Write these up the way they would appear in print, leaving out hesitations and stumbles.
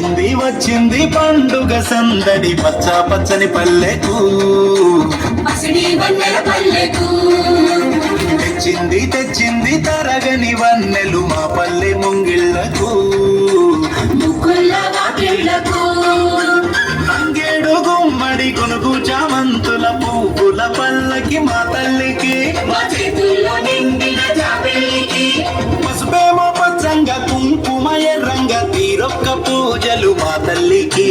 వచ్చింది వచ్చింది పండుగ సందడి పచ్చ పచ్చని పల్లెకు తెచ్చింది తెచ్చింది తరగని వన్నెలు మా పల్లె ముంగిళ్లకు అంగేడు గుమ్మడి కొనుగు చామంతుల పువ్వుల పల్లకి మా తల్లికి పసుపేమో పచ్చంగా కుంకుమ ఎర్రంగా తీరొక్క పూజలు మా తల్లికి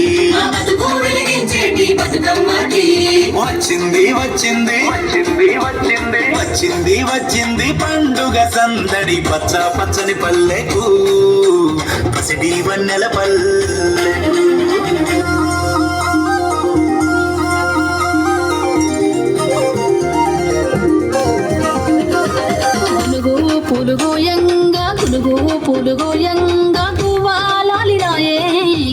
వచ్చింది వచ్చింది వచ్చింది వచ్చింది వచ్చింది వచ్చింది పండుగ సందడి పచ్చ పచ్చని పల్లెకు పసిడి వన్నెల పల్లె పులుగోయంగా గులుగు పులుగోయంగా గువ్వాలాలిరాయే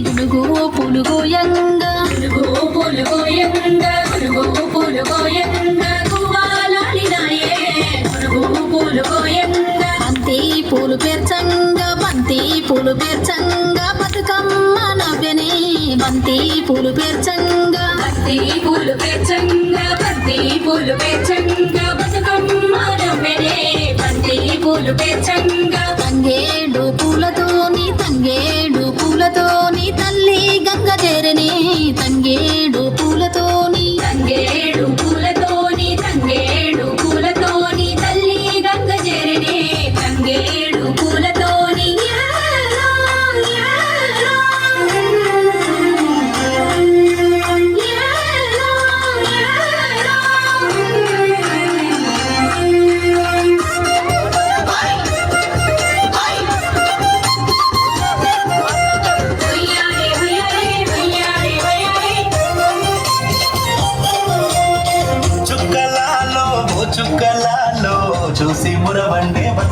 గులుగు పులుగోయంగా గులుగు పులుగోయంగా గులుగు పులుగోయంగా గువ్వాలాలిరాయే గులుగు పులుగోయంగా బంతి పూలు పేర్చంగా బతుకమ్మ నవ్యనే బంతి పూలు పేర్చంగా బతుకమ్మ నవ్యనే తంగేడు పూలతోని తల్లి గంగ చేరని తంగేడు పూలతోని తల్లి గంగ చేరని తంగేడు పూలతోని చుక్కలాలో చూసి మురవండి